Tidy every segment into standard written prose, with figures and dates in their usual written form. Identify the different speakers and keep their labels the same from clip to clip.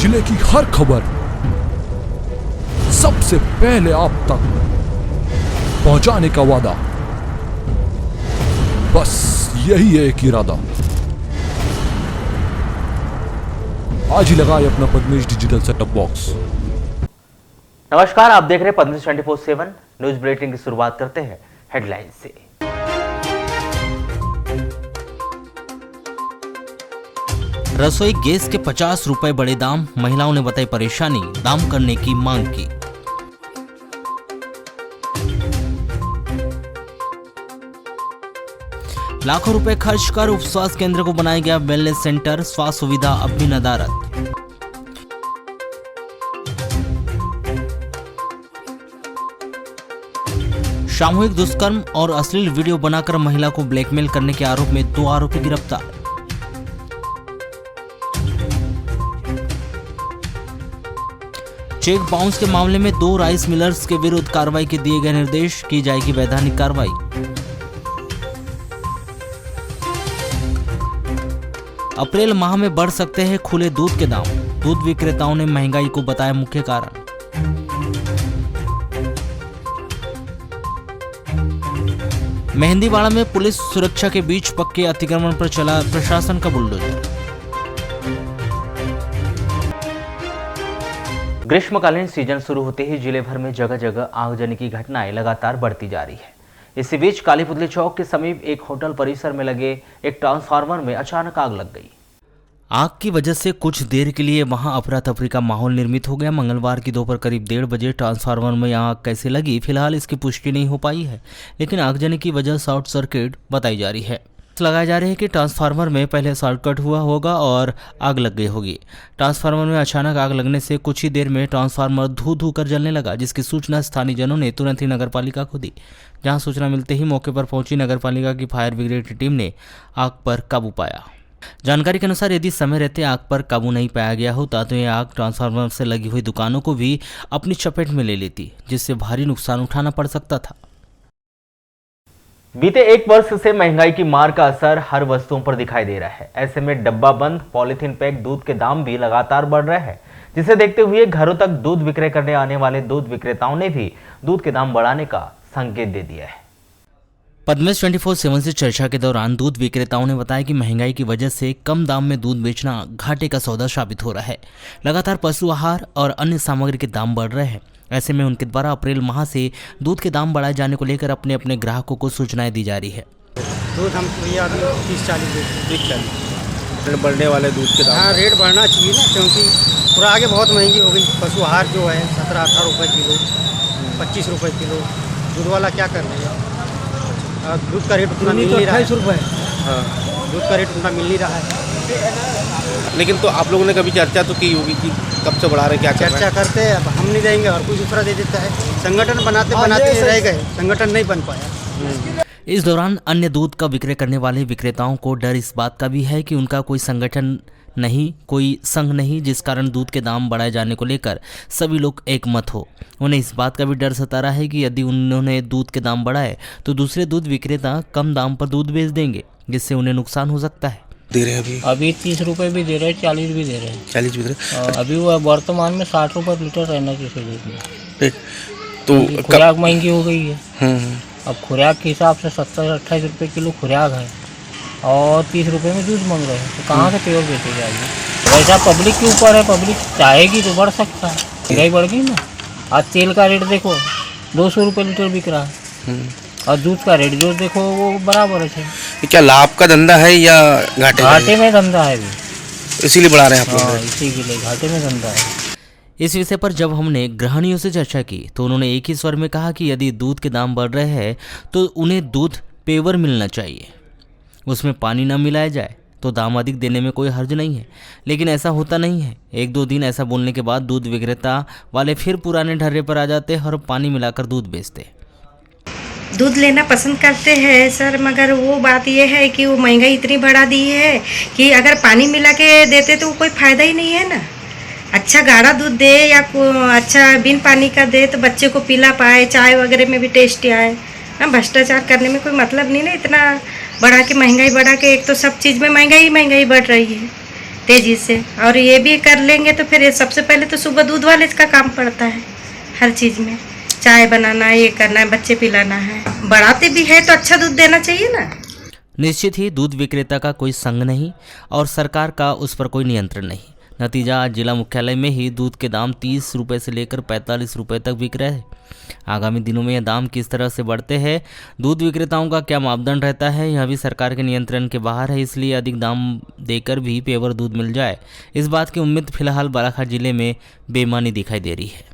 Speaker 1: जिले की हर खबर सबसे पहले आप तक पहुंचाने का वादा, बस यही है एक इरादा। आज ही लगाए अपना पद्मेश डिजिटल सेटअप बॉक्स।
Speaker 2: नमस्कार, आप देख रहे हैं पद्मेश 24/7 न्यूज बुलेटिन की शुरुआत करते हैं हेडलाइन से। रसोई गैस के 50 रुपए बड़े दाम, महिलाओं ने बताई परेशानी, दाम करने की मांग की। लाखों रुपए खर्च कर उप स्वास्थ्य केंद्र को बनाया गया वेलनेस सेंटर, स्वास्थ्य सुविधा अब भी नदारद। सामूहिक दुष्कर्म और अश्लील वीडियो बनाकर महिला को ब्लैकमेल करने के आरोप में 2 आरोपी गिरफ्तार। चेक बाउंस के मामले में 2 राइस मिलर्स के विरुद्ध कार्रवाई के दिए गए निर्देश, की जाएगी वैधानिक कार्रवाई। अप्रैल माह में बढ़ सकते हैं खुले दूध के दाम, दूध विक्रेताओं ने महंगाई को बताया मुख्य कारण। मेहंदीवाड़ा में पुलिस सुरक्षा के बीच पक्के अतिक्रमण पर चला प्रशासन का बुलडोजर। ग्रीष्मकालीन सीजन शुरू होते ही जिले भर में जगह जगह आगजनी की घटनाएं लगातार बढ़ती जा रही है। इसी बीच कालीपुतली चौक के समीप एक होटल परिसर में लगे एक ट्रांसफार्मर में अचानक आग लग गई। आग की वजह से कुछ देर के लिए वहां अफरा तफरी का माहौल निर्मित हो गया। मंगलवार की दोपहर करीब 1:30 बजे ट्रांसफार्मर में आग कैसे लगी, फिलहाल इसकी पुष्टि नहीं हो पाई है, लेकिन आगजनी की वजह शॉर्ट सर्किट बताई जा रही है। लगाया जा रहा है कि ट्रांसफार्मर में पहले शॉर्टकट हुआ होगा और आग लग गई होगी। ट्रांसफार्मर में अचानक आग लगने से कुछ ही देर में ट्रांसफार्मर धू धू कर जलने लगा, जिसकी सूचना स्थानीय जनों ने तुरंत ही नगरपालिका को दी। जहां सूचना मिलते ही मौके पर पहुंची नगरपालिका की फायर ब्रिगेड की टीम ने आग पर काबू पाया। जानकारी के अनुसार यदि समय रहते आग पर काबू नहीं पाया गया होता तो यह आग ट्रांसफार्मर से लगी हुई दुकानों को भी अपनी चपेट में ले लेती, जिससे भारी नुकसान उठाना पड़ सकता था। बीते 1 वर्ष से महंगाई की मार का असर हर वस्तुओं पर दिखाई दे रहा है। ऐसे में डब्बा बंद पॉलीथीन पैक दूध के दाम भी लगातार बढ़ रहे हैं, जिसे देखते हुए घरों तक दूध विक्रय करने आने वाले दूध विक्रेताओं ने भी दूध के दाम बढ़ाने का संकेत दे दिया है। पद्मेश 24/7 से चर्चा के दौरान दूध विक्रेताओं ने बताया कि महंगाई की वजह से कम दाम में दूध बेचना घाटे का सौदा साबित हो रहा है। लगातार पशु आहार और अन्य सामग्री के दाम बढ़ रहे हैं। ऐसे में उनके द्वारा अप्रैल माह से दूध के दाम बढ़ाए जाने को लेकर अपने अपने ग्राहकों को सूचनाएं दी जा रही है।
Speaker 3: दूध हम 30-40 बढ़ने वाले दूध के दाम, हाँ रेट बढ़ना चाहिए ना, क्योंकि पूरा आगे बहुत महंगी हो गई। पशु आहार जो है 17-18 रुपये किलो, 25 रुपये किलो। दूध वाला क्या कर रहे हैं? दूध का रेट उतना मिल नहीं रहा है। 28 रुपये, हाँ दूध का रेट उतना मिल नहीं रहा है।
Speaker 4: लेकिन तो आप लोगों ने कभी चर्चा तो की होगी कि कब से बढ़ा रहे, क्या
Speaker 3: चर्चा करते हैं। अब हम नहीं देंगे और कोई दूसरा दे देता है। संगठन बनाते बनाते रह गए, संगठन नहीं बन पाया।
Speaker 2: इस दौरान अन्य दूध का विक्रय करने वाले विक्रेताओं को डर इस बात का भी है कि उनका कोई संगठन नहीं, कोई संघ नहीं, जिस कारण दूध के दाम बढ़ाए जाने को लेकर सभी लोग एक मत हो। उन्हें इस बात का भी डर सता रहा है कि यदि उन्होंने दूध के दाम बढ़ाए तो दूसरे दूध विक्रेता कम दाम पर दूध बेच देंगे, जिससे उन्हें नुकसान हो सकता है।
Speaker 4: दे रहे हैं
Speaker 5: अभी 30 रुपये भी दे रहे हैं, 40 भी दे रहे हैं।
Speaker 4: 40 भी दे रहे हैं।
Speaker 5: अभी वो वर्तमान में 60 रुपये लीटर रहना चाहिए दूध में।
Speaker 4: तो
Speaker 5: खुराक महंगी हो गई है। अब खुराक के हिसाब से 27-28 रुपये किलो खुराक है और 30 रुपये में दूध मांग रहे हैं, तो कहाँ से प्योर बेचे जाएगी? वैसा पब्लिक के ऊपर है, पब्लिक चाहेगी तो बढ़ सकता है, महंगाई बढ़ गई ना। आज तेल का रेट देखो 200 रुपये लीटर बिक रहा है और दूध का रेट जो देखो वो बराबर है।
Speaker 4: क्या लाभ का धंधा है या घाटे
Speaker 5: में धंधा है भी,
Speaker 4: इसीलिए बढ़ा रहे हैं आप लोग?
Speaker 5: हाँ, इसी के लिए घाटे में धंधा है।
Speaker 2: इस विषय पर जब हमने गृहिणियों से चर्चा की तो उन्होंने एक ही स्वर में कहा कि यदि दूध के दाम बढ़ रहे हैं तो उन्हें दूध पेवर मिलना चाहिए, उसमें पानी ना मिलाया जाए तो दाम अधिक देने में कोई हर्ज नहीं है। लेकिन ऐसा होता नहीं है। 1-2 दिन ऐसा बोलने के बाद दूध विक्रेता वाले फिर पुराने ढर्रे पर आ जाते हैं और पानी मिलाकर दूध बेचते हैं।
Speaker 6: दूध लेना पसंद करते हैं सर, मगर वो बात ये है कि वो महंगाई इतनी बढ़ा दी है कि अगर पानी मिला के देते तो कोई फ़ायदा ही नहीं है ना। अच्छा गाढ़ा दूध दे या अच्छा बिन पानी का दे तो बच्चे को पिला पाए, चाय वगैरह में भी टेस्ट आए ना। भ्रष्टाचार करने में कोई मतलब नहीं ना, इतना बढ़ा के महंगाई बढ़ा के। एक तो सब चीज़ में महंगाई बढ़ रही है, तेजी से। और ये भी कर लेंगे तो फिर ये सबसे पहले तो सुबह दूध वाले का काम पड़ता है, हर चीज़ में चाय बनाना है, ये करना है, बच्चे पिलाना है। बढ़ाते भी है तो अच्छा दूध देना चाहिए ना।
Speaker 7: निश्चित ही दूध विक्रेता का कोई संग नहीं और सरकार का उस पर कोई नियंत्रण नहीं। नतीजा आज जिला मुख्यालय में ही दूध के दाम 30 रुपये से लेकर 45 रुपये तक बिक रहे हैं। आगामी दिनों में यह दाम किस तरह से बढ़ते हैं, दूध विक्रेताओं का क्या मापदंड रहता है, यह भी सरकार के नियंत्रण के बाहर है। इसलिए अधिक दाम देकर भी पेवर दूध मिल जाए, इस बात की उम्मीद फिलहाल बालाघाट जिले में बेईमानी दिखाई दे रही है।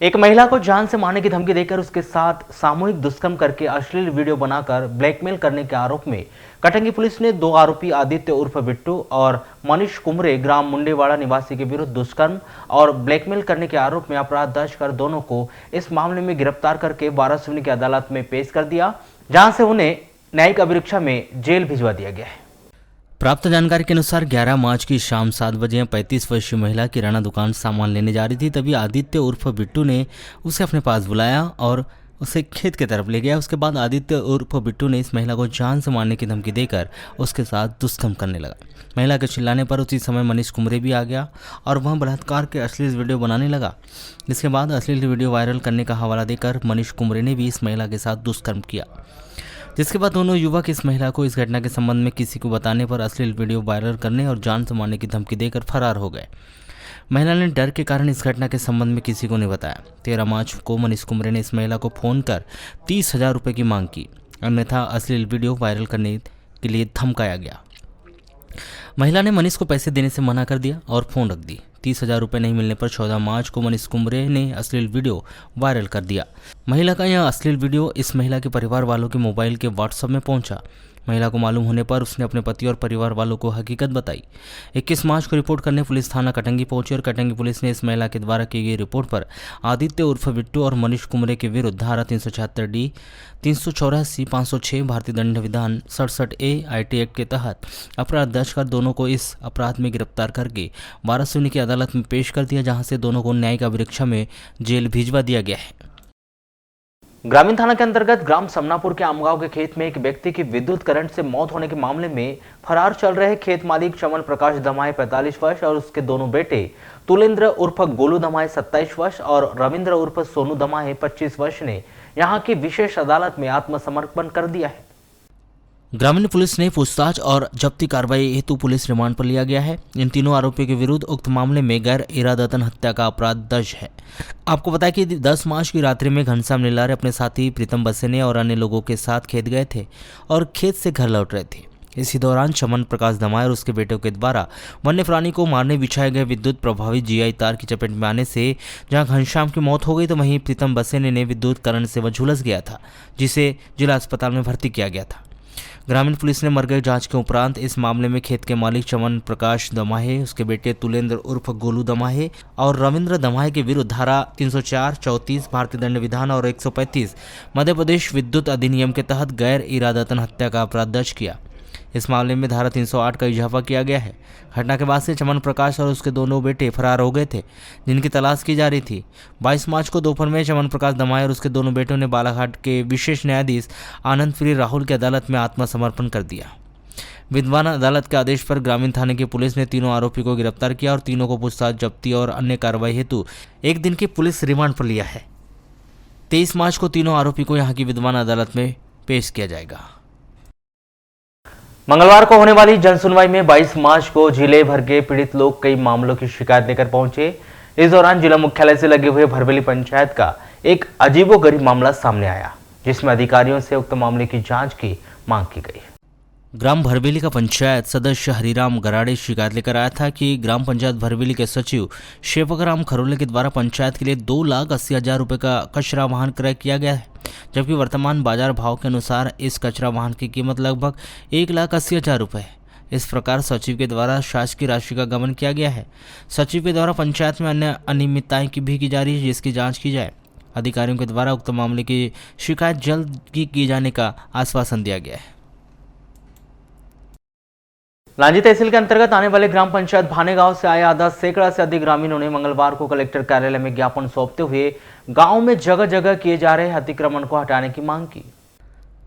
Speaker 2: एक महिला को जान से मारने की धमकी देकर उसके साथ सामूहिक दुष्कर्म करके अश्लील वीडियो बनाकर ब्लैकमेल करने के आरोप में कटंगी पुलिस ने 2 आरोपी आदित्य उर्फ बिट्टू और मनीष कुमरे ग्राम मुंडेवाड़ा निवासी के विरुद्ध दुष्कर्म और ब्लैकमेल करने के आरोप में अपराध दर्ज कर दोनों को इस मामले में गिरफ्तार करके वाराणसी की अदालत में पेश कर दिया, जहां से उन्हें न्यायिक अभिरक्षा में जेल भिजवा दिया गया है।
Speaker 7: प्राप्त जानकारी के अनुसार 11 मार्च की शाम 7 बजे 35 वर्षीय महिला किराना दुकान सामान लेने जा रही थी। तभी आदित्य उर्फ बिट्टू ने उसे अपने पास बुलाया और उसे खेत की तरफ ले गया। उसके बाद आदित्य उर्फ बिट्टू ने इस महिला को जान से मारने की धमकी देकर उसके साथ दुष्कर्म करने लगा। महिला के चिल्लाने पर उसी समय मनीष कुमरे भी आ गया और वह बलात्कार के अश्लील वीडियो बनाने लगा। इसके बाद अश्लील वीडियो वायरल करने का हवाला देकर मनीष कुमरे ने भी इस महिला के साथ दुष्कर्म किया, जिसके बाद दोनों युवक इस महिला को इस घटना के संबंध में किसी को बताने पर अश्लील वीडियो वायरल करने और जान से मारने की धमकी देकर फरार हो गए। महिला ने डर के कारण इस घटना के संबंध में किसी को नहीं बताया। 13 मार्च को मनीष कुमरे ने इस महिला को फोन कर 30,000 रुपये की मांग की, अन्यथा अश्लील वीडियो वायरल करने के लिए धमकाया गया। महिला ने मनीष को पैसे देने से मना कर दिया और फोन रख दी। 30,000 रुपये नहीं मिलने पर 14 मार्च को मनीष कुमरे ने अश्लील वीडियो वायरल कर दिया। महिला का यह अश्लील वीडियो इस महिला के परिवार वालों के मोबाइल के व्हाट्सएप में पहुंचा। महिला को मालूम होने पर उसने अपने पति और परिवार वालों को हकीकत बताई। 21 मार्च को रिपोर्ट करने पुलिस थाना कटंगी पहुंची और कटंगी पुलिस ने इस महिला के द्वारा की गई रिपोर्ट पर आदित्य उर्फ बिट्टू और मनीष कुमरे के विरुद्ध धारा 376D, 384, 506 भारतीय दंड विधान 67A IT एक्ट के तहत अपराध दर्ज कर दोनों को इस अपराध में गिरफ्तार करके वाराणसी की अदालत में पेश कर दिया, जहां से दोनों को न्यायिक अभिरक्षा में जेल भिजवा दिया गया है।
Speaker 2: ग्रामीण थाना के अंतर्गत ग्राम समनापुर के आमगांव के खेत में एक व्यक्ति की विद्युत करंट से मौत होने के मामले में फरार चल रहे खेत मालिक चमन प्रकाश दमाए 45 वर्ष और उसके दोनों बेटे तुलेंद्र उर्फ गोलू दमाए 27 वर्ष और रविंद्र उर्फ सोनू दमाए 25 वर्ष ने यहां की विशेष अदालत में आत्मसमर्पण कर दिया है।
Speaker 7: ग्रामीण पुलिस ने पूछताछ और जब्ती कार्रवाई हेतु पुलिस रिमांड पर लिया गया है। इन तीनों आरोपियों के विरुद्ध उक्त मामले में गैर इरादतन हत्या का अपराध दर्ज है। आपको बताया कि 10 मार्च की रात्रि में घनश्याम नीलारे अपने साथी प्रीतम बसेने और अन्य लोगों के साथ खेत गए थे और खेत से घर लौट रहे थे। इसी दौरान चमन प्रकाश दमाए और उसके बेटों के द्वारा वन्य प्राणी को मारने बिछाए गए विद्युत प्रभावित GI तार की चपेट में आने से जहां घनश्याम की मौत हो गई, तो वहीं प्रीतम बसेने ने विद्युत करंट से वह झुलस गया था, जिसे जिला अस्पताल में भर्ती किया गया था। ग्रामीण पुलिस ने मरगई जांच के उपरांत इस मामले में खेत के मालिक चमन प्रकाश दमाहे, उसके बेटे तुलेंद्र उर्फ गोलू दमाहे और रविंद्र दमाहे के विरुद्ध धारा 304, 34 भारतीय दंड विधान और 135 मध्य प्रदेश विद्युत अधिनियम के तहत गैर इरादतन हत्या का अपराध दर्ज किया। इस मामले में धारा 308 का इजाफा किया गया है। घटना के बाद से चमन प्रकाश और उसके दोनों बेटे फरार हो गए थे, जिनकी तलाश की जा रही थी। 22 मार्च को दोपहर में चमन प्रकाश दमाए और उसके दोनों बेटों ने बालाघाट के विशेष न्यायाधीश आनंद फ्री राहुल की अदालत में आत्मसमर्पण कर दिया। विद्वान अदालत के आदेश पर ग्रामीण थाने की पुलिस ने तीनों आरोपी को गिरफ्तार किया और तीनों को पूछताछ, जब्ती और अन्य कार्रवाई हेतु 1 दिन की पुलिस रिमांड पर लिया है। 23 मार्च को तीनों आरोपी को यहाँ की विद्वान अदालत में पेश किया जाएगा।
Speaker 2: मंगलवार को होने वाली जनसुनवाई में 22 मार्च को जिले भर के पीड़ित लोग कई मामलों की शिकायत लेकर पहुंचे। इस दौरान जिला मुख्यालय से लगे हुए भरवेली पंचायत का एक अजीबोगरीब मामला सामने आया, जिसमें अधिकारियों से उक्त मामले की जांच की मांग की गई।
Speaker 7: ग्राम भरवेली का पंचायत सदस्य हरिराम गराड़े शिकायत लेकर आया था कि ग्राम पंचायत भरवेली के सचिव शेवकराम खरोले के द्वारा पंचायत के लिए 2,80,000 रुपये का कचरा वाहन क्रय किया गया है, जबकि वर्तमान बाजार भाव के अनुसार इस कचरा वाहन की कीमत लगभग 1,80,000 रुपये है। इस प्रकार सचिव के द्वारा शासकीय राशि का गबन किया गया है। सचिव के द्वारा पंचायत में अन्य अनियमितताएं भी की जा रही है, जिसकी जाँच की जाए। अधिकारियों के द्वारा उक्त मामले की शिकायत जल्द की जाने का आश्वासन दिया गया है।
Speaker 2: लांजी तहसील के अंतर्गत आने वाले ग्राम पंचायत भाने गांव से आए आधा सैकड़ा से अधिक ग्रामीणों ने मंगलवार को कलेक्टर कार्यालय में ज्ञापन सौंपते हुए गांव में जगह जगह किए जा रहे अतिक्रमण को हटाने की मांग की।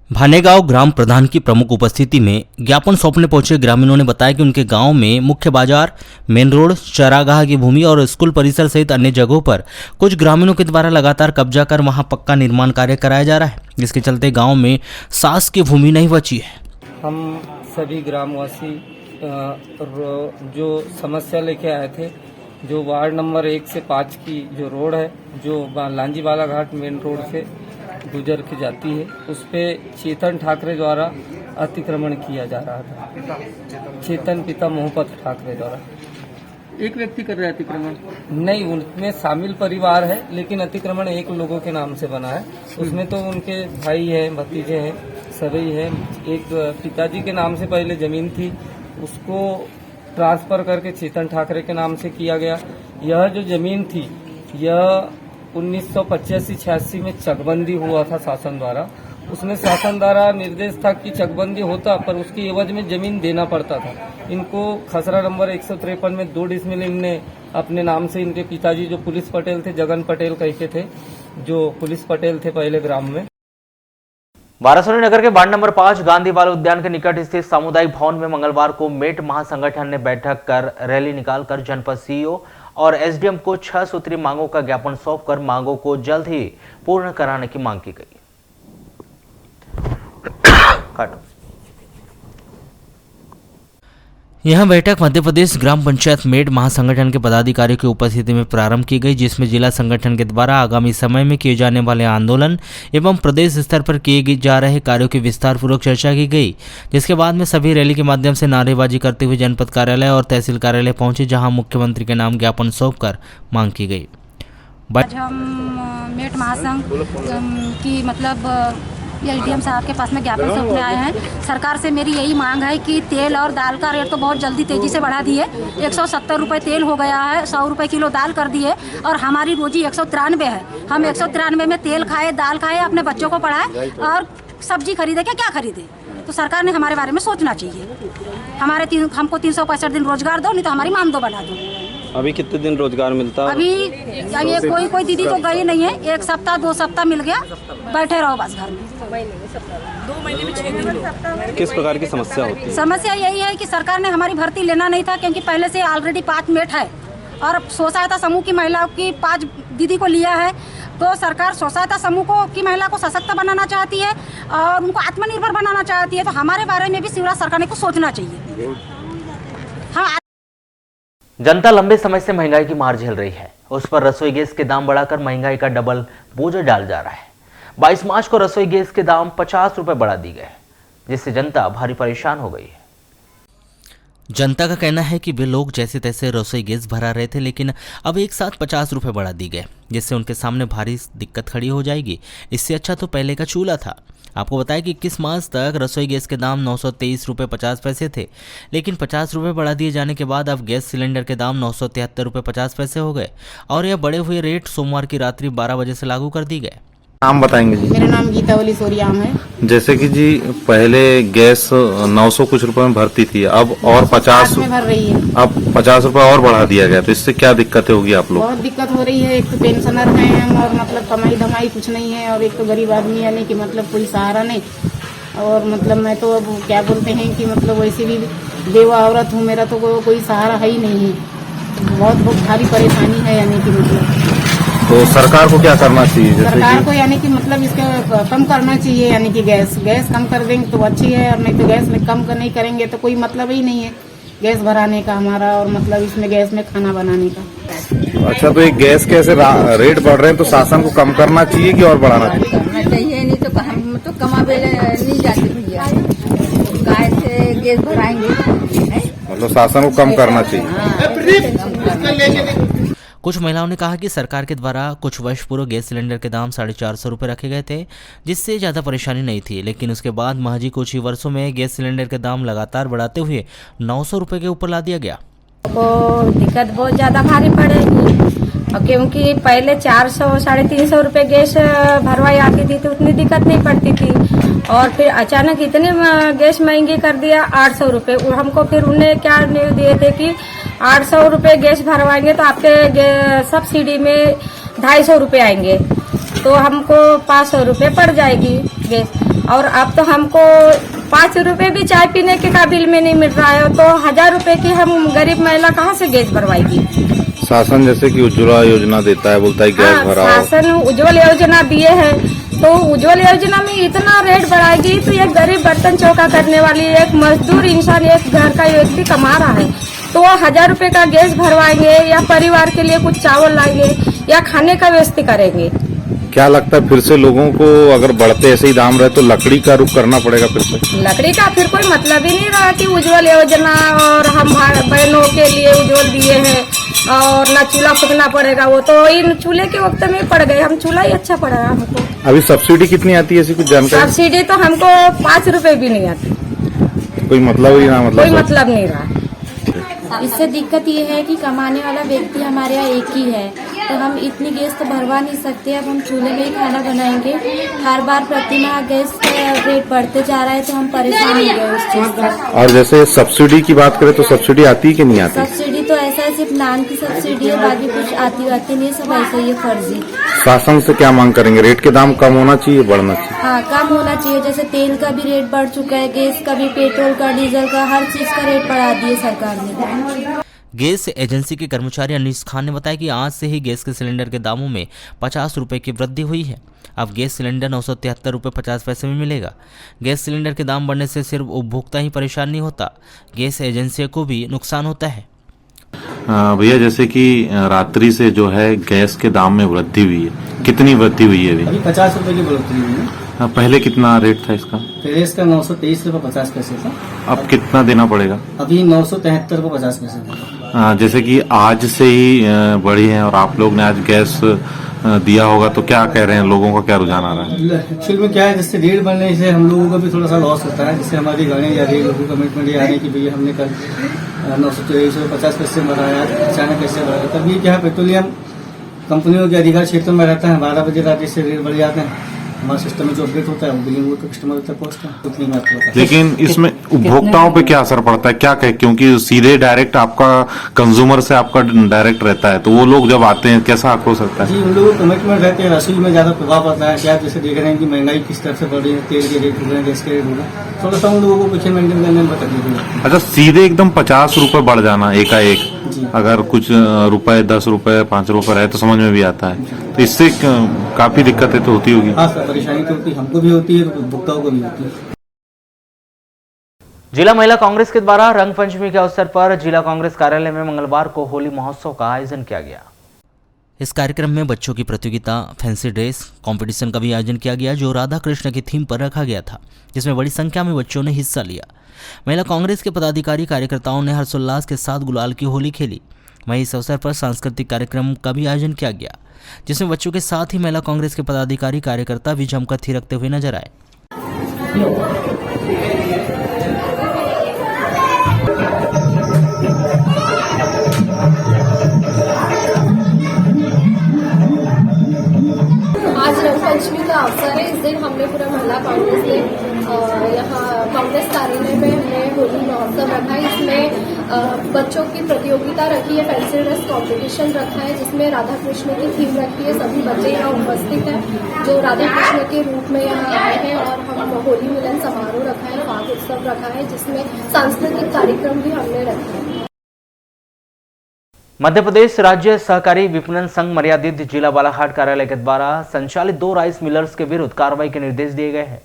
Speaker 7: भानेगांव ग्राम प्रधान की प्रमुख उपस्थिति में ज्ञापन सौंपने पहुंचे ग्रामीणों ने बताया कि उनके गांव में मुख्य बाजार, मेन रोड, चरागाह की भूमि और स्कूल परिसर सहित अन्य जगहों पर कुछ ग्रामीणों के द्वारा लगातार कब्जा कर वहां पक्का निर्माण कार्य कराया जा रहा है, जिसके चलते गांव में सास की भूमि नहीं बची है।
Speaker 8: हम सभी ग्रामवासी जो समस्या लेके आए थे, जो वार्ड नंबर 1 से 5 की जो रोड है, जो लांजी बाला घाट मेन रोड से गुजर के जाती है, उस पे चेतन ठाकरे द्वारा अतिक्रमण किया जा रहा था। चेतन पिता मोहपत ठाकरे द्वारा।
Speaker 3: एक व्यक्ति कर रहा है अतिक्रमण?
Speaker 8: नहीं, उनमें शामिल परिवार है, लेकिन अतिक्रमण एक लोगों के नाम से बना है। उसमें तो उनके भाई हैं, भतीजे हैं, सभी हैं। एक पिताजी के नाम से पहले जमीन थी, उसको ट्रांसफर करके चेतन ठाकरे के नाम से किया गया। यह जो जमीन थी, यह 1985-86 में चकबंदी हुआ था शासन द्वारा। उसमें शासन द्वारा निर्देश था कि चकबंदी होता, पर उसकी एवज में जमीन देना पड़ता था। इनको खसरा नंबर 153 में 2 डिसमिल इनने अपने नाम से, इनके पिताजी जो पुलिस पटेल थे, जगन पटेल कह के थे, जो पुलिस पटेल थे पहले ग्राम में।
Speaker 2: वाराणसी नगर के वार्ड नंबर 5 गांधी बाल उद्यान के निकट स्थित सामुदायिक भवन में मंगलवार को मेट महासंगठन ने बैठक कर रैली निकालकर जनपद सीईओ और एसडीएम को 6 सूत्री मांगों का ज्ञापन सौंपकर मांगों को जल्द ही पूर्ण कराने की मांग की गई।
Speaker 7: यह बैठक मध्य प्रदेश ग्राम पंचायत मेड महासंगठन के पदाधिकारियों की उपस्थिति में प्रारंभ की गई, जिसमें जिला संगठन के द्वारा आगामी समय में किए जाने वाले आंदोलन एवं प्रदेश स्तर पर किए जा रहे कार्यों की विस्तार पूर्वक चर्चा की गई। जिसके बाद में सभी रैली के माध्यम से नारेबाजी करते हुए जनपद कार्यालय और तहसील कार्यालय पहुंचे, जहां मुख्यमंत्री के नाम ज्ञापन सौंपकर मांग की गई।
Speaker 9: आज हम मेट महासंघ की मतलब एसडीएम साहब के पास में ज्ञापन सौंपने आए हैं। सरकार से मेरी यही मांग है कि तेल और दाल का रेट तो बहुत जल्दी तेजी से बढ़ा दिए। 170 रुपये तेल हो गया है, 100 रुपये किलो दाल कर दिए, और हमारी रोजी 193 है। हम 193 में तेल खाए, दाल खाए, अपने बच्चों को पढ़ाए और सब्जी खरीदे क्या खरीदे। तो सरकार ने हमारे बारे में सोचना चाहिए। हमको 365 दिन रोजगार दो, नहीं तो हमारी मानदो बढ़ा दो।
Speaker 10: अभी कितने दिन रोजगार मिलता है?
Speaker 9: अभी ये कोई दीदी तो गई नहीं है, 1 सप्ताह 2 सप्ताह मिल गया, बैठे रहो बस घर में।
Speaker 10: 2 महीने में 6 दिन। किस प्रकार की समस्या होती है?
Speaker 9: समस्या यही है कि सरकार ने हमारी भर्ती लेना नहीं था, क्योंकि पहले से ऑलरेडी 5 मेट है और स्वसहायता समूह की महिलाओं की 5 दीदी को लिया है। तो सरकार स्वसहायता समूह की महिला को सशक्त बनाना चाहती है और उनको आत्मनिर्भर बनाना चाहती है। तो हमारे बारे में भी शिवराज सरकार ने कुछ सोचना चाहिए। हाँ,
Speaker 2: जनता लंबे समय से महंगाई की मार झेल रही है। उस पर रसोई गैस के दाम बढ़ाकर महंगाई का डबल बोझ डाल जा रहा है। 22 मार्च को रसोई गैस के दाम 50 रुपए बढ़ा दिए गए, जिससे जनता भारी परेशान हो गई है।
Speaker 7: जनता का कहना है कि वे लोग जैसे तैसे रसोई गैस भरा रहे थे, लेकिन अब एक साथ 50 रुपये बढ़ा दी गए, जिससे उनके सामने भारी दिक्कत खड़ी हो जाएगी। इससे अच्छा तो पहले का चूल्हा था। आपको बताया कि 21 मार्च तक रसोई गैस के दाम 923 रुपये 50 पैसे थे, लेकिन 50 रुपये बढ़ा दिए जाने के बाद अब गैस सिलेंडर के दाम 973 रुपये 50 पैसे हो गए और यह बढ़े हुए रेट सोमवार की रात्रि 12 बजे से लागू कर दी गए।
Speaker 11: नाम बताएंगे जी?
Speaker 12: मेरा नाम गीतावली सोरियाम है।
Speaker 11: जैसे कि जी पहले गैस 900 कुछ रुपए में भरती थी, अब और 50
Speaker 12: में भर रही है।
Speaker 11: अब 50 रुपए और बढ़ा दिया गया, तो इससे क्या दिक्कतें होगी आप लोग?
Speaker 12: बहुत दिक्कत हो रही है। एक तो पेंशनर हैं हम और मतलब कमाई धमाई कुछ नहीं है, और एक तो गरीब आदमी यानी कि मतलब कोई सहारा नहीं। और मतलब मैं तो अब क्या बोलते हैं कि मतलब वैसे भी बेवा औरत हूँ, मेरा तो कोई सहारा है ही नहीं है। बहुत भारी परेशानी है यानी कि मतलब।
Speaker 11: तो सरकार को क्या करना चाहिए?
Speaker 12: सरकार को यानी कि मतलब इसका कम करना चाहिए, यानी कि गैस कम कर देंगे तो अच्छी है, और नहीं तो गैस में कम नहीं करेंगे तो कोई मतलब ही नहीं है गैस भराने का हमारा, और मतलब इसमें गैस में खाना बनाने का।
Speaker 11: अच्छा, तो ये गैस के ऐसे रेट बढ़ रहे हैं, तो शासन को कम करना चाहिए कि और बढ़ाना चाहिए?
Speaker 13: करना चाहिए, नहीं तो हम तो कमावे नहीं जाते भैया, गाय से गैस भराएंगे।
Speaker 11: मतलब शासन को कम करना चाहिए।
Speaker 7: कुछ महिलाओं ने कहा कि सरकार के द्वारा कुछ वर्ष पूर्व गैस सिलेंडर के दाम 450 रुपये रखे गए थे, जिससे ज़्यादा परेशानी नहीं थी, लेकिन उसके बाद महज कुछ ही वर्षों में गैस सिलेंडर के दाम लगातार बढ़ाते हुए 900 रुपये के ऊपर ला दिया गया।
Speaker 14: को दिक्कत बहुत ज़्यादा भारी पड़ेगी, क्योंकि पहले 400 350 रुपये गैस भरवाई आती थी तो उतनी दिक्कत नहीं पड़ती थी, और फिर अचानक इतने गैस महंगी कर दिया 800 रुपये। हमको फिर उन्हें क्या न्यूज़ दिए थे कि 800 रुपये गैस भरवाएंगे तो आपके सब्सिडी में 250 रुपये आएंगे, तो हमको 500 रुपये पड़ जाएगी गैस, और अब तो हमको 5 रुपए भी चाय पीने के काबिल में नहीं मिल रहा है, तो 1000 रुपए की हम गरीब महिला कहाँ से गैस भरवाएगी।
Speaker 11: शासन जैसे कि उज्ज्वला योजना देता है, बोलता है गैस भराओ।
Speaker 14: शासन उज्ज्वल योजना दिए है, तो उज्ज्वल योजना में इतना रेट बढ़ाएगी तो एक गरीब बर्तन चौका करने वाली एक मजदूर इंसान, एक घर का व्यक्ति कमा रहा है, तो वो 1000 रुपए का गैस भरवाएंगे या परिवार के लिए कुछ चावल लाएंगे या खाने का व्यवस्था करेंगे।
Speaker 11: क्या लगता है फिर से लोगों को अगर बढ़ते ऐसे ही दाम रहे तो लकड़ी का रुख करना पड़ेगा फिर से?
Speaker 14: लकड़ी का फिर कोई मतलब ही नहीं रहा कि उज्ज्वल योजना और हम बहनों के लिए उज्ज्वल दिए हैं और ना चूल्हा फूकना पड़ेगा, वो तो इन चूल्हे के वक्त में पड़ गए, हम चूल्हा ही अच्छा पड़ा हमको।
Speaker 11: अभी सब्सिडी कितनी आती है, ऐसी कुछ जानकारी?
Speaker 14: सब्सिडी तो हमको 5 रुपए भी नहीं आती,
Speaker 11: कोई मतलब ही ना,
Speaker 14: कोई मतलब नहीं रहा।
Speaker 15: इससे दिक्कत ये है कि कमाने वाला व्यक्ति हमारे यहाँ एक ही है, तो हम इतनी गैस तो भरवा नहीं सकते। अब हम चूल्हे में ही खाना बनाएंगे, हर बार प्रतिमाह गैस का रेट बढ़ते जा रहा है, तो हम परेशान हो गए उस चीज से।
Speaker 11: और जैसे सब्सिडी की बात करें तो सब्सिडी आती है कि नहीं आती?
Speaker 15: सब्सिडी तो ऐसा है, सिर्फ नान की सब्सिडी है, बाकी कुछ आती नहीं, सब ऐसे ही फर्जी।
Speaker 11: शासन से क्या मांग करेंगे? रेट के दाम कम होना चाहिए, बढ़ना चाहिए?
Speaker 15: हाँ, कम होना चाहिए। जैसे तेल का भी रेट बढ़ चुका है, गैस का भी, पेट्रोल का, डीजल का, हर चीज का रेट बढ़ा दिए सरकार ने।
Speaker 7: गैस एजेंसी के कर्मचारी अनीस खान ने बताया कि आज से ही गैस के सिलेंडर के दामों में 50 रुपये की वृद्धि हुई है। अब गैस सिलेंडर 973 रुपये 50 पैसे में मिलेगा। गैस सिलेंडर के दाम बढ़ने से सिर्फ उपभोक्ता ही परेशान नहीं होता, गैस एजेंसी को भी नुकसान होता है।
Speaker 11: भैया जैसे कि रात्रि से जो है गैस के दाम में वृद्धि हुई है, कितनी वृद्धि हुई है?
Speaker 3: अभी 50 रुपए की बढ़ोतरी हुई है।
Speaker 11: पहले कितना रेट था इसका?
Speaker 3: पहले इसका 923 रुपये 50 पैसे था।
Speaker 11: अब कितना देना पड़ेगा?
Speaker 3: अभी 973 रुपये 50 पैसे था।
Speaker 11: जैसे कि आज से ही बढ़ी है और आप लोग ने आज गैस दिया होगा, तो क्या कह रहे हैं, लोगों का क्या रुझान आ रहा है?
Speaker 3: एक्चुअल में क्या है, जैसे रेट बढ़ने से हम लोगों का भी थोड़ा सा लॉस होता है। जैसे हमारी गाड़ियाँ जा रही है, लोगों कमिटमेंट ये आ रही है कि भैया हमने कल 923 रुपये 50 पैसे बढ़ाया, अचानक कैसे बढ़ाया। तभी क्या है, पेट्रोलियम कंपनियों के अधिकार क्षेत्रों में रहता है, 12 बजे रात से रेट बढ़ जाते हैं। हमारे सिस्टम में जो अपडेट होता है वो बिलिंग वो कस्टमर तक पहुंचता है, उतनी में आपको।
Speaker 11: लेकिन इसमें उपभोक्ताओं पे क्या असर पड़ता है, क्या कहे? क्योंकि सीधे डायरेक्ट आपका कंज्यूमर से आपका डायरेक्ट रहता है, तो वो लोग जब आते हैं कैसा आक्रोश रहता है?
Speaker 3: जी, उन लोगों को कमिटमेंट रहते हैं, रसूल में ज्यादा प्रभाव पड़ता है। क्या जैसे देख रहे हैं कि महंगाई किस तरह से बढ़ रही है, तेल के रेट हो रहे हैं, गैस के रेट हो रहे हैं, थोड़ा सा उन लोगों को पीछे मेंटेन करने में तकलीफ होती है।
Speaker 11: अच्छा, सीधे एकदम 50 रुपए बढ़ जाना एकाएक, अगर कुछ रुपए 10 रुपए 5 रुपए रहे तो समझ में भी आता है, तो इससे काफी दिक्कतें तो होती होगी।
Speaker 3: हाँ सर, परेशानी तो होती है, हमको भी होती है, उपभोक्ताओं को भी होती है।
Speaker 2: जिला महिला कांग्रेस के द्वारा रंग पंचमी के अवसर पर जिला कांग्रेस कार्यालय में मंगलवार को होली महोत्सव का आयोजन किया गया।
Speaker 7: इस कार्यक्रम में बच्चों की प्रतियोगिता, फैंसी ड्रेस कंपटीशन का भी आयोजन किया गया, जो राधा कृष्ण की थीम पर रखा गया था, जिसमें बड़ी संख्या में बच्चों ने हिस्सा लिया। महिला कांग्रेस के पदाधिकारी कार्यकर्ताओं ने हर्षोल्लास के साथ गुलाल की होली खेली। वहीं इस अवसर पर सांस्कृतिक कार्यक्रम का भी आयोजन किया गया, जिसमें बच्चों के साथ ही महिला कांग्रेस के पदाधिकारी कार्यकर्ता भी जमकर थिरकते हुए नजर आए।
Speaker 16: आज रंग पंचमी का अवसर है। इस दिन हमने पूरा महिला कांग्रेस ने यहाँ कांग्रेस कार्यालय में हमने होली महोत्सव रखा है। इसमें बच्चों की प्रतियोगिता रखी है, फैंसी ड्रेस कॉम्पिटिशन रखा है, जिसमें राधा कृष्ण की थीम रखी है। सभी बच्चे यहाँ उपस्थित हैं जो राधा कृष्ण के रूप में यहाँ आए हैं, और हम होली मिलन समारोह रखा है, फाग उत्सव रखा है, जिसमें सांस्कृतिक कार्यक्रम भी हमने रखे हैं।
Speaker 2: मध्य प्रदेश राज्य सहकारी विपणन संघ मर्यादित जिला बालाघाट कार्यालय के द्वारा संचालित 2 राइस मिलर्स के विरुद्ध कार्रवाई के निर्देश दिए गए हैं।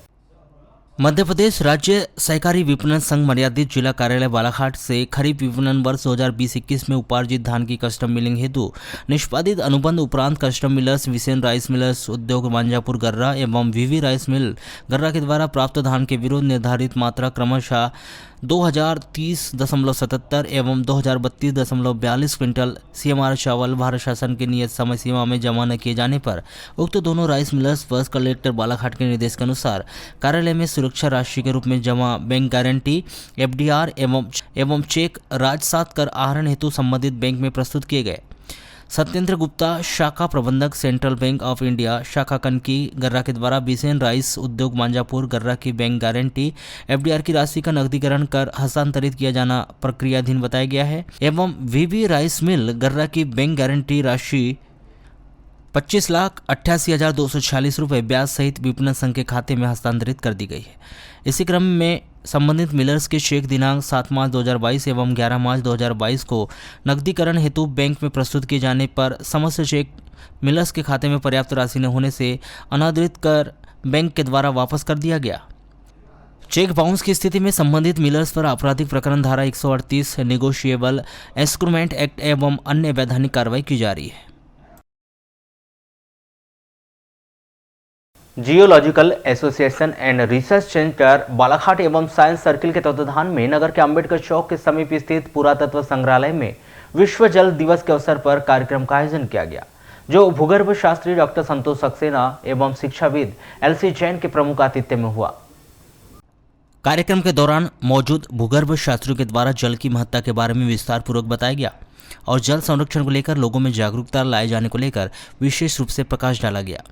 Speaker 7: मध्य प्रदेश राज्य सहकारी विपणन संघ मर्यादित जिला कार्यालय बालाघाट से खरीफ विपणन वर्ष 2020-21 में उपार्जित धान की कस्टम मिलिंग हेतु निष्पादित अनुबंध उपरांत custom millers, Visen rice millers उद्योग मांजापुर गर्रा एवं वीवी राइस मिल गर्रा के द्वारा प्राप्त धान के विरुद्ध निर्धारित मात्रा क्रमशः 2030.77 एवं 2032.42 क्विंटल सीएमआर चावल भारत शासन के नियत समय सीमा में जमा न किए जाने पर उक्त दोनों राइस मिलर्स वर्ष कलेक्टर बालाघाट के निर्देश के अनुसार कार्यालय में सुरक्षा राशि के रूप में जमा बैंक गारंटी एफडीआर एवं चेक राजसात कर आहरण हेतु संबंधित बैंक में प्रस्तुत किए गए। सत्येंद्र गुप्ता, शाखा प्रबंधक, सेंट्रल बैंक ऑफ इंडिया शाखा कनकी गर्रा के द्वारा बिसेन राइस उद्योग मांजापुर गर्रा की बैंक गारंटी एफडीआर की राशि का नकदीकरण कर हस्तांतरित किया जाना प्रक्रियाधीन बताया गया है एवं वीवी राइस मिल गर्रा की बैंक गारंटी राशि 25,88,246 रुपये ब्याज सहित विपणन संघ के खाते में हस्तांतरित कर दी गई है। इसी क्रम में संबंधित मिलर्स के चेक दिनांक 7 मार्च 2022 एवं 11 मार्च 2022 को नकदीकरण हेतु बैंक में प्रस्तुत किए जाने पर समस्त चेक मिलर्स के खाते में पर्याप्त राशि न होने से अनादरित कर बैंक के द्वारा वापस कर दिया गया। चेक बाउंस की स्थिति में संबंधित मिलर्स पर आपराधिक प्रकरण धारा 138 नेगोशिएबल एस्क्रूमेंट एक्ट एवं अन्य वैधानिक कार्रवाई की जा रही है।
Speaker 2: Geological association and research centre Balaghat एवं साइंस सर्किल के तत्वाधान में नगर के अंबेडकर चौक के समीप स्थित पुरातत्व संग्रहालय में विश्व जल दिवस के अवसर पर कार्यक्रम का आयोजन किया गया, जो भूगर्भ शास्त्री डॉक्टर संतोष सक्सेना एवं शिक्षाविद एलसी जैन के प्रमुख आतिथ्य में हुआ।
Speaker 7: कार्यक्रम के दौरान मौजूद भूगर्भ शास्त्रियों के द्वारा जल की महत्ता के बारे में विस्तार पूर्वक बताया गया और जल संरक्षण को लेकर लोगों में जागरूकता लाए जाने को लेकर विशेष रूप से प्रकाश डाला गया।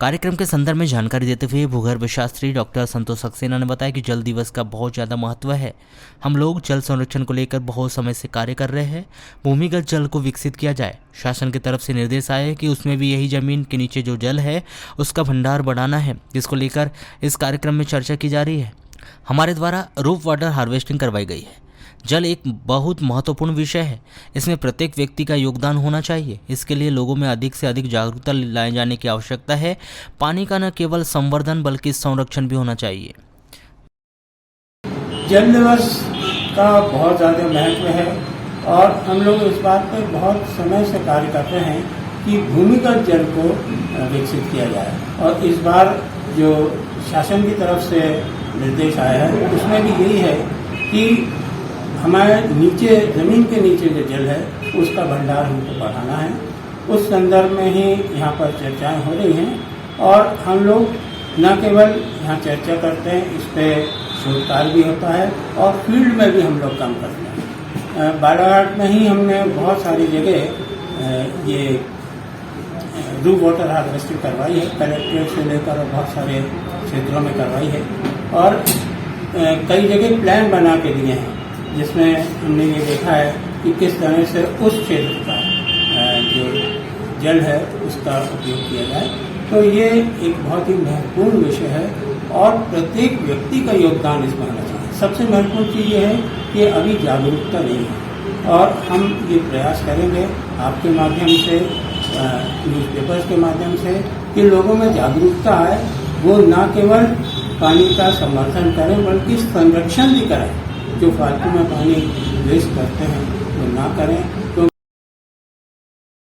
Speaker 7: कार्यक्रम के संदर्भ में जानकारी देते हुए भूगर्भ शास्त्री डॉक्टर संतोष सक्सेना ने बताया कि जल दिवस का बहुत ज़्यादा महत्व है। हम लोग जल संरक्षण को लेकर बहुत समय से कार्य कर रहे हैं। भूमिगत जल को विकसित किया जाए। शासन की तरफ से निर्देश आए कि उसमें भी यही जमीन के नीचे जो जल है उसका भंडार बढ़ाना है, जिसको लेकर इस कार्यक्रम में चर्चा की जा रही है। हमारे द्वारा रूफ वाटर हार्वेस्टिंग करवाई गई है। जल एक बहुत महत्वपूर्ण विषय है, इसमें प्रत्येक व्यक्ति का योगदान होना चाहिए। इसके लिए लोगों में अधिक से अधिक जागरूकता लाए जाने की आवश्यकता है। पानी का न केवल संवर्धन बल्कि संरक्षण भी होना चाहिए।
Speaker 17: जल दिवस का बहुत ज़्यादा महत्व है और हम लोग इस बात पर बहुत समय से कार्य करते हैं कि भूमिगत जल को विकसित किया जाए और इस बार जो शासन की तरफ से निर्देश आया है उसमें भी यही है कि हमारे नीचे ज़मीन के नीचे जो जल है उसका भंडार हमको बढ़ाना है। उस संदर्भ में ही यहाँ पर चर्चाएं हो रही हैं और हम लोग न केवल यहाँ चर्चा करते हैं, इस पर शोध कार्य भी होता है और फील्ड में भी हम लोग काम करते हैं। बालाघाट में ही हमने बहुत सारी जगह ये रूफ वाटर हार्वेस्टिंग करवाई है, कलेक्ट्रेट से लेकर और बहुत सारे क्षेत्रों में करवाई है और कई जगह प्लान बना के दिए हैं जिसमें हमने ये देखा है कि किस तरह से उस क्षेत्र का जो जल है उसका उपयोग किया जाए। तो ये एक बहुत ही महत्वपूर्ण विषय है और प्रत्येक व्यक्ति का योगदान इसमें होना चाहिए। सबसे महत्वपूर्ण चीज़ ये है कि अभी जागरूकता नहीं है और हम ये प्रयास करेंगे आपके माध्यम से, न्यूज़पेपर्स के माध्यम से कि लोगों में जागरूकता आए। वो न केवल पानी का संवर्धन करें बल्कि संरक्षण भी करें। जो फालतू में पानी वेस्ट करते हैं वो ना करें